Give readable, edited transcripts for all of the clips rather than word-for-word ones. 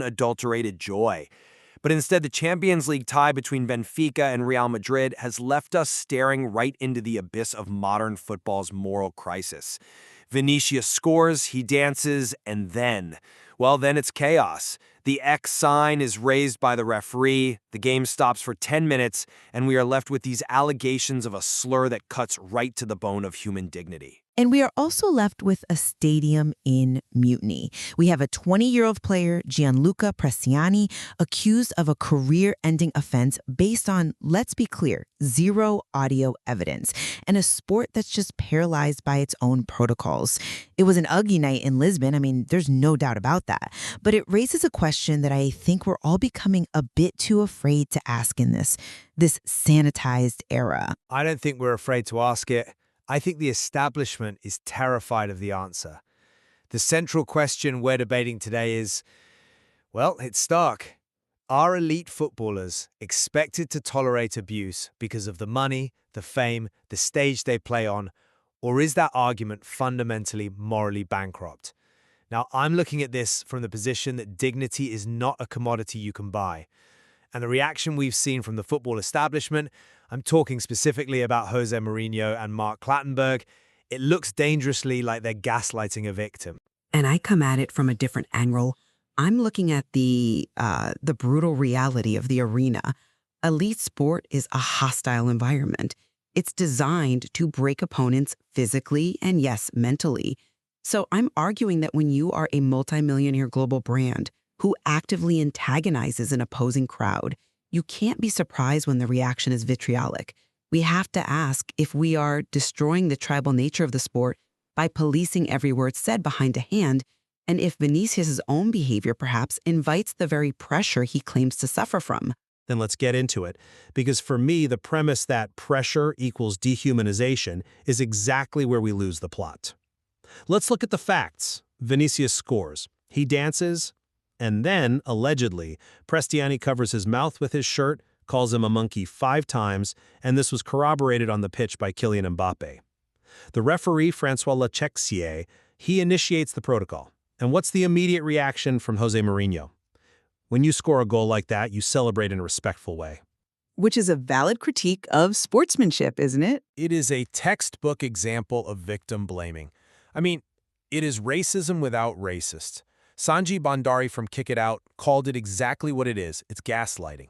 unadulterated joy. But instead, the Champions League tie between Benfica and Real Madrid has left us staring right into the abyss of modern football's moral crisis. Vinicius scores, he dances, and then it's chaos. The X sign is raised by the referee, the game stops for 10 minutes, and we are left with these allegations of a slur that cuts right to the bone of human dignity. And we are also left with a stadium in mutiny. We have a 20-year-old player, Gianluca Prestiani, accused of a career-ending offense based on, let's be clear, zero audio evidence, and a sport that's just paralyzed by its own protocols. It was an ugly night in Lisbon. I mean, there's no doubt about that. But it raises a question that I think we're all becoming a bit too afraid to ask in this sanitized era. I don't think we're afraid to ask it. I think the establishment is terrified of the answer. The central question we're debating today is, well, it's stark. Are elite footballers expected to tolerate abuse because of the money, the fame, the stage they play on, or is that argument fundamentally morally bankrupt? Now, I'm looking at this from the position that dignity is not a commodity you can buy. And the reaction we've seen from the football establishment, I'm talking specifically about Jose Mourinho and Mark Clattenburg, it looks dangerously like they're gaslighting a victim. And I come at it from a different angle. I'm looking at the brutal reality of the arena. Elite sport is a hostile environment. It's designed to break opponents physically and, yes, mentally. So I'm arguing that when you are a multimillionaire global brand who actively antagonizes an opposing crowd, you can't be surprised when the reaction is vitriolic. We have to ask if we are destroying the tribal nature of the sport by policing every word said behind a hand, and if Vinicius' own behavior perhaps invites the very pressure he claims to suffer from. Then let's get into it. Because for me, the premise that pressure equals dehumanization is exactly where we lose the plot. Let's look at the facts. Vinicius scores. He dances. And then, allegedly, Prestiani covers his mouth with his shirt, calls him a monkey 5 times, and this was corroborated on the pitch by Kylian Mbappe. The referee, Francois Lechexier, he initiates the protocol. And what's the immediate reaction from Jose Mourinho? When you score a goal like that, you celebrate in a respectful way. Which is a valid critique of sportsmanship, isn't it? It is a textbook example of victim blaming. I mean, it is racism without racist. Sanji Bandari from Kick It Out called it exactly what it is. It's gaslighting.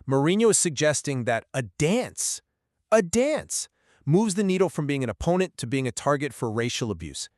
Mourinho is suggesting that a dance, moves the needle from being an opponent to being a target for racial abuse.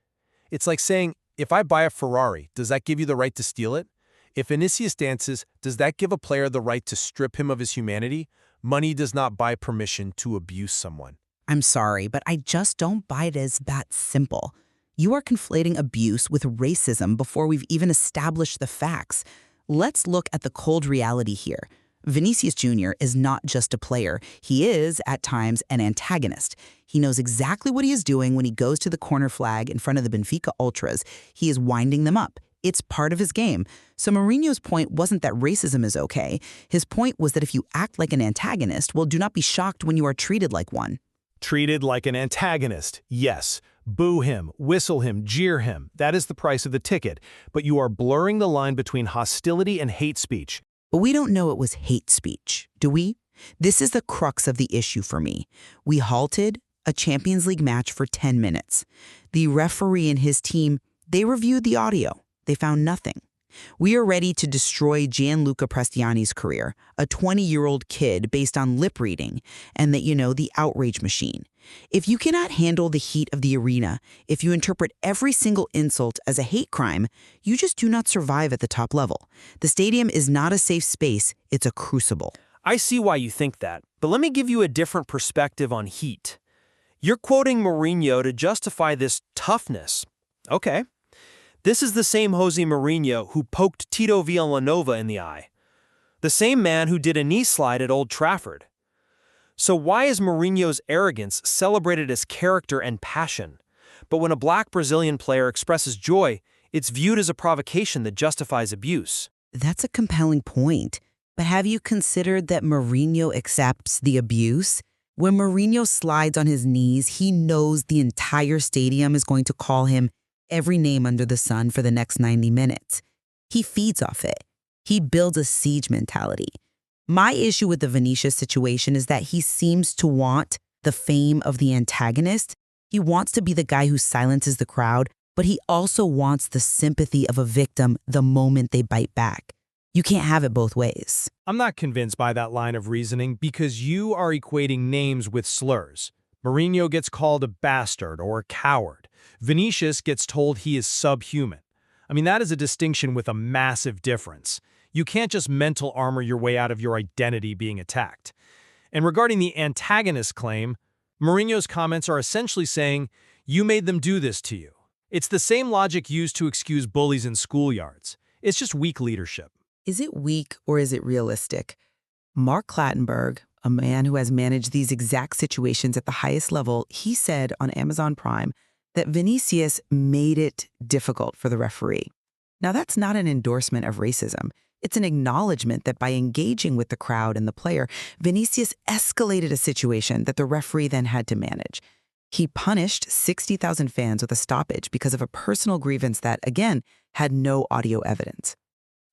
It's like saying, if I buy a Ferrari, does that give you the right to steal it? If Vinicius dances, does that give a player the right to strip him of his humanity? Money does not buy permission to abuse someone. I'm sorry, but I just don't buy it as that simple. You are conflating abuse with racism before we've even established the facts. Let's look at the cold reality here. Vinicius Jr. is not just a player. He is, at times, an antagonist. He knows exactly what he is doing when he goes to the corner flag in front of the Benfica Ultras. He is winding them up. It's part of his game. So Mourinho's point wasn't that racism is okay. His point was that if you act like an antagonist, well, do not be shocked when you are treated like one. Treated like an antagonist, yes. Boo him, whistle him, jeer him. That is the price of the ticket. But you are blurring the line between hostility and hate speech. But we don't know it was hate speech, do we? This is the crux of the issue for me. We halted a Champions League match for 10 minutes. The referee and his team, they reviewed the audio. They found nothing. We are ready to destroy Gianluca Prestiani's career, a 20-year-old kid based on lip reading, and the outrage machine. If you cannot handle the heat of the arena, if you interpret every single insult as a hate crime, you just do not survive at the top level. The stadium is not a safe space, it's a crucible. I see why you think that, but let me give you a different perspective on heat. You're quoting Mourinho to justify this toughness. Okay. This is the same Jose Mourinho who poked Tito Villanova in the eye. The same man who did a knee slide at Old Trafford. So why is Mourinho's arrogance celebrated as character and passion? But when a black Brazilian player expresses joy, it's viewed as a provocation that justifies abuse. That's a compelling point. But have you considered that Mourinho accepts the abuse? When Mourinho slides on his knees, he knows the entire stadium is going to call him every name under the sun for the next 90 minutes. He feeds off it. He builds a siege mentality. My issue with the Vinicius situation is that he seems to want the fame of the antagonist. He wants to be the guy who silences the crowd, but he also wants the sympathy of a victim the moment they bite back. You can't have it both ways. I'm not convinced by that line of reasoning because you are equating names with slurs. Mourinho gets called a bastard or a coward. Vinicius gets told he is subhuman. I mean, that is a distinction with a massive difference. You can't just mental armor your way out of your identity being attacked. And regarding the antagonist claim, Mourinho's comments are essentially saying, you made them do this to you. It's the same logic used to excuse bullies in schoolyards. It's just weak leadership. Is it weak or is it realistic? Mark Clattenburg, a man who has managed these exact situations at the highest level, he said on Amazon Prime that Vinicius made it difficult for the referee. Now, that's not an endorsement of racism. It's an acknowledgement that by engaging with the crowd and the player, Vinicius escalated a situation that the referee then had to manage. He punished 60,000 fans with a stoppage because of a personal grievance that, again, had no audio evidence.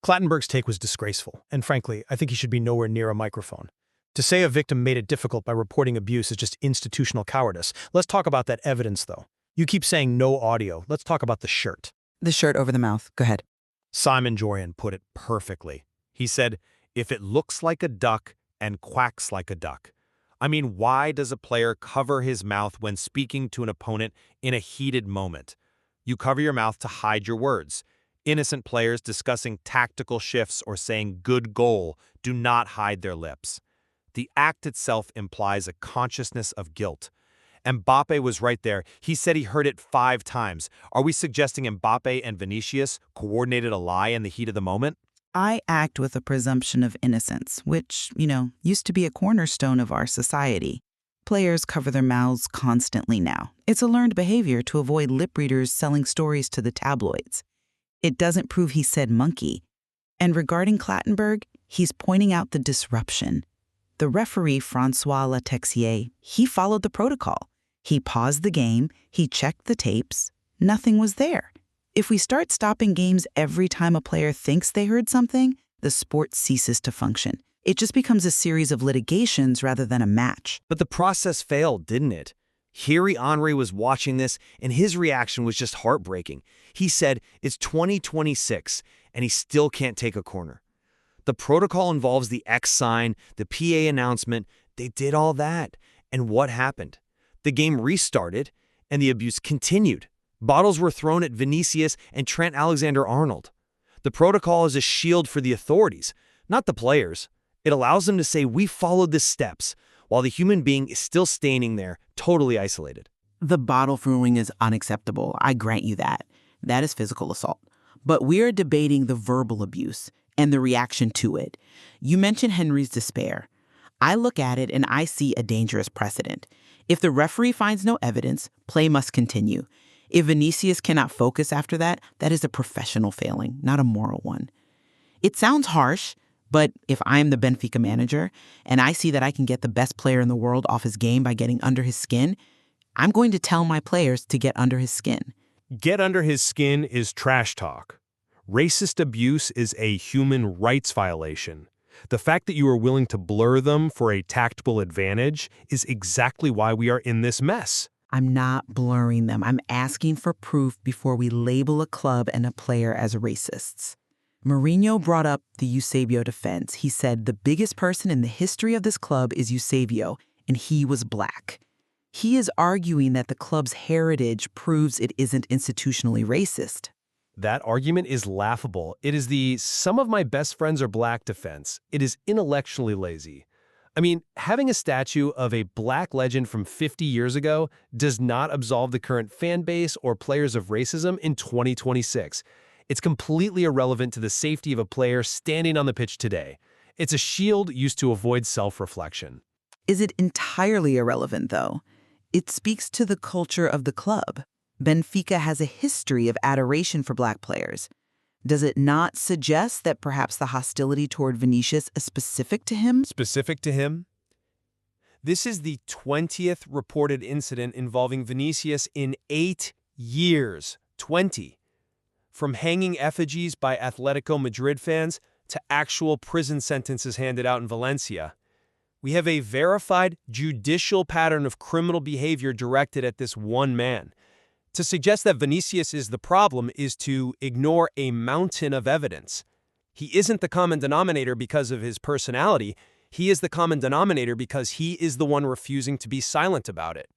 Clattenburg's take was disgraceful, and frankly, I think he should be nowhere near a microphone. To say a victim made it difficult by reporting abuse is just institutional cowardice. Let's talk about that evidence, though. You keep saying no audio. Let's talk about the shirt. The shirt over the mouth. Go ahead. Simon Jorian put it perfectly. He said, if it looks like a duck and quacks like a duck. I mean, why does a player cover his mouth when speaking to an opponent in a heated moment? You cover your mouth to hide your words. Innocent players discussing tactical shifts or saying good goal do not hide their lips. The act itself implies a consciousness of guilt. Mbappe was right there. He said he heard it 5 times. Are we suggesting Mbappe and Vinicius coordinated a lie in the heat of the moment? I act with a presumption of innocence, which, used to be a cornerstone of our society. Players cover their mouths constantly now. It's a learned behavior to avoid lip readers selling stories to the tabloids. It doesn't prove he said monkey. And regarding Clattenburg, he's pointing out the disruption. The referee, Francois Letexier, he followed the protocol. He paused the game, he checked the tapes, nothing was there. If we start stopping games every time a player thinks they heard something, the sport ceases to function. It just becomes a series of litigations rather than a match. But the process failed, didn't it? Thierry Henry was watching this, and his reaction was just heartbreaking. He said, it's 2026, and he still can't take a corner. The protocol involves the X sign, the PA announcement. They did all that. And what happened? The game restarted, and the abuse continued. Bottles were thrown at Vinicius and Trent Alexander-Arnold. The protocol is a shield for the authorities, not the players. It allows them to say, we followed the steps, while the human being is still standing there, totally isolated. The bottle throwing is unacceptable. I grant you that. That is physical assault. But we're debating the verbal abuse and the reaction to it. You mentioned Henry's despair. I look at it and I see a dangerous precedent. If the referee finds no evidence, play must continue. If Vinicius cannot focus after that, that is a professional failing, not a moral one. It sounds harsh, but if I am the Benfica manager and I see that I can get the best player in the world off his game by getting under his skin, I'm going to tell my players to get under his skin. Get under his skin is trash talk. Racist abuse is a human rights violation. The fact that you are willing to blur them for a tactical advantage is exactly why we are in this mess. I'm not blurring them. I'm asking for proof before we label a club and a player as racists. Mourinho brought up the Eusebio defense. He said the biggest person in the history of this club is Eusebio, and he was black. He is arguing that the club's heritage proves it isn't institutionally racist. That argument is laughable. It is the "some of my best friends are black" defense. It is intellectually lazy. I mean, having a statue of a black legend from 50 years ago does not absolve the current fan base or players of racism in 2026. It's completely irrelevant to the safety of a player standing on the pitch today. It's a shield used to avoid self-reflection. Is it entirely irrelevant, though? It speaks to the culture of the club. Benfica has a history of adoration for black players. Does it not suggest that perhaps the hostility toward Vinicius is specific to him? Specific to him? This is the 20th reported incident involving Vinicius in 8 years. 20. From hanging effigies by Atletico Madrid fans to actual prison sentences handed out in Valencia. We have a verified judicial pattern of criminal behavior directed at this one man. To suggest that Vinicius is the problem is to ignore a mountain of evidence. He isn't the common denominator because of his personality. He is the common denominator because he is the one refusing to be silent about it.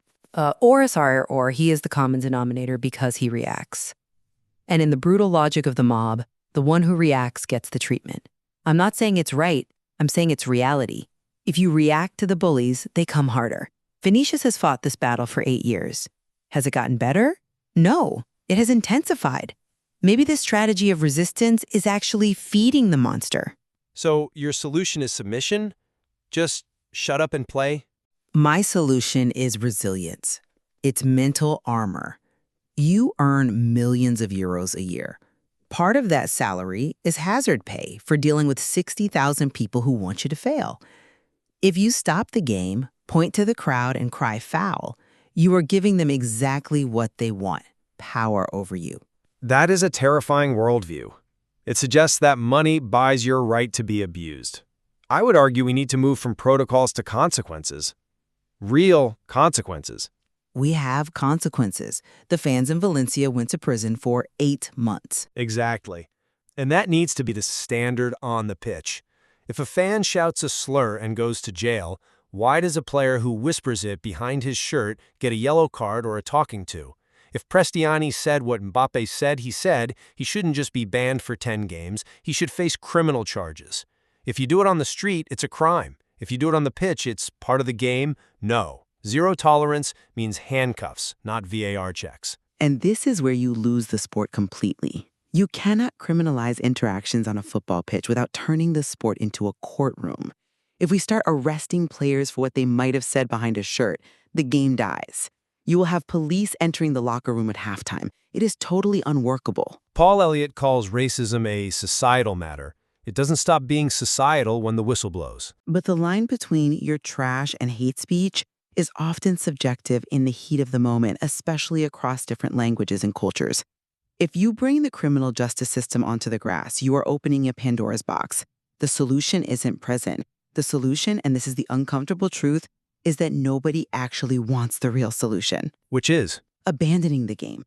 Or he is the common denominator because he reacts. And in the brutal logic of the mob, the one who reacts gets the treatment. I'm not saying it's right, I'm saying it's reality. If you react to the bullies, they come harder. Vinicius has fought this battle for 8 years. Has it gotten better? No, it has intensified. Maybe this strategy of resistance is actually feeding the monster. So your solution is submission? Just shut up and play? My solution is resilience. It's mental armor. You earn millions of euros a year. Part of that salary is hazard pay for dealing with 60,000 people who want you to fail. If you stop the game, point to the crowd and cry foul, you are giving them exactly what they want, power over you. That is a terrifying worldview. It suggests that money buys your right to be abused. I would argue we need to move from protocols to consequences. Real consequences. We have consequences. The fans in Valencia went to prison for 8 months. Exactly. And that needs to be the standard on the pitch. If a fan shouts a slur and goes to jail, why does a player who whispers it behind his shirt get a yellow card or a talking to? If Prestiani said what Mbappe said, he shouldn't just be banned for 10 games, he should face criminal charges. If you do it on the street, it's a crime. If you do it on the pitch, it's part of the game. No. Zero tolerance means handcuffs, not VAR checks. And this is where you lose the sport completely. You cannot criminalize interactions on a football pitch without turning the sport into a courtroom. If we start arresting players for what they might have said behind a shirt, the game dies. You will have police entering the locker room at halftime. It is totally unworkable. Paul Elliott calls racism a societal matter. It doesn't stop being societal when the whistle blows. But the line between your trash and hate speech is often subjective in the heat of the moment, especially across different languages and cultures. If you bring the criminal justice system onto the grass, you are opening a Pandora's box. The solution isn't present. The solution, and this is the uncomfortable truth, is that nobody actually wants the real solution. Which is? Abandoning the game.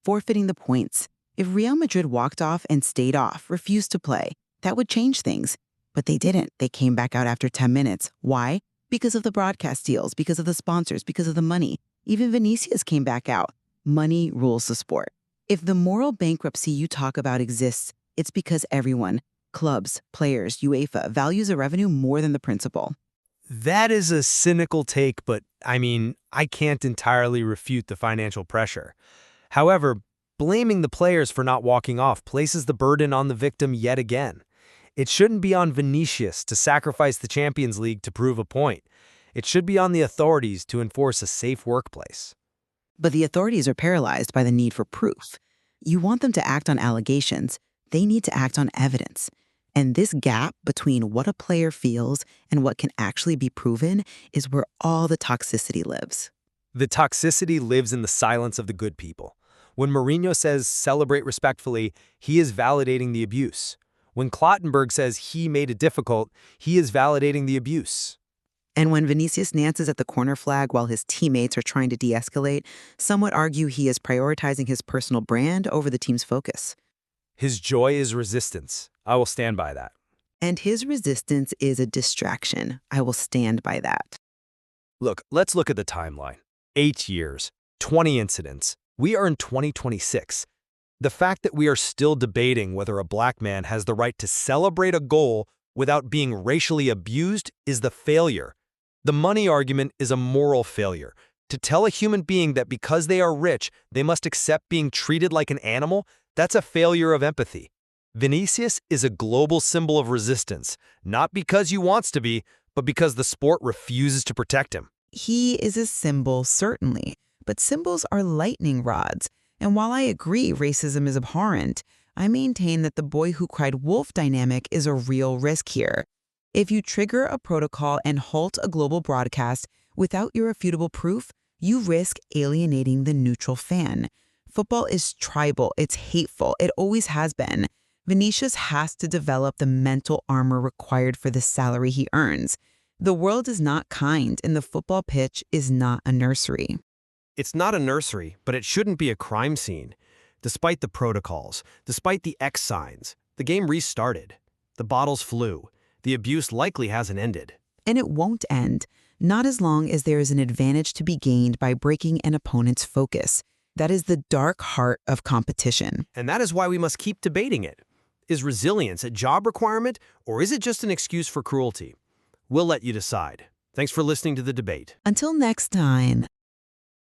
Forfeiting the points. If Real Madrid walked off and stayed off, refused to play, that would change things. But they didn't. They came back out after 10 minutes. Why? Because of the broadcast deals, because of the sponsors, because of the money. Even Vinicius came back out. Money rules the sport. If the moral bankruptcy you talk about exists, it's because everyone, clubs, players, UEFA, values the revenue more than the principle. That is a cynical take, but I can't entirely refute the financial pressure. However, blaming the players for not walking off places the burden on the victim yet again. It shouldn't be on Vinicius to sacrifice the Champions League to prove a point. It should be on the authorities to enforce a safe workplace. But the authorities are paralyzed by the need for proof. You want them to act on allegations. They need to act on evidence. And this gap between what a player feels and what can actually be proven is where all the toxicity lives. The toxicity lives in the silence of the good people. When Mourinho says celebrate respectfully, he is validating the abuse. When Clottenburg says he made it difficult, he is validating the abuse. And when Vinicius dances at the corner flag while his teammates are trying to de-escalate, some would argue he is prioritizing his personal brand over the team's focus. His joy is resistance. I will stand by that. And his resistance is a distraction. I will stand by that. Look, let's look at the timeline. 8 years, 20 incidents. We are in 2026. The fact that we are still debating whether a black man has the right to celebrate a goal without being racially abused is the failure. The money argument is a moral failure. To tell a human being that because they are rich, they must accept being treated like an animal, that's a failure of empathy. Vinicius is a global symbol of resistance, not because he wants to be, but because the sport refuses to protect him. He is a symbol, certainly, but symbols are lightning rods. And while I agree racism is abhorrent, I maintain that the boy who cried wolf dynamic is a real risk here. If you trigger a protocol and halt a global broadcast without irrefutable proof, you risk alienating the neutral fan. Football is tribal, it's hateful, it always has been. Vinicius has to develop the mental armor required for the salary he earns. The world is not kind, and the football pitch is not a nursery. It's not a nursery, but it shouldn't be a crime scene. Despite the protocols, despite the X signs, the game restarted. The bottles flew. The abuse likely hasn't ended. And it won't end, not as long as there is an advantage to be gained by breaking an opponent's focus. That is the dark heart of competition. And that is why we must keep debating it. Is resilience a job requirement, or is it just an excuse for cruelty? We'll let you decide. Thanks for listening to the debate. Until next time.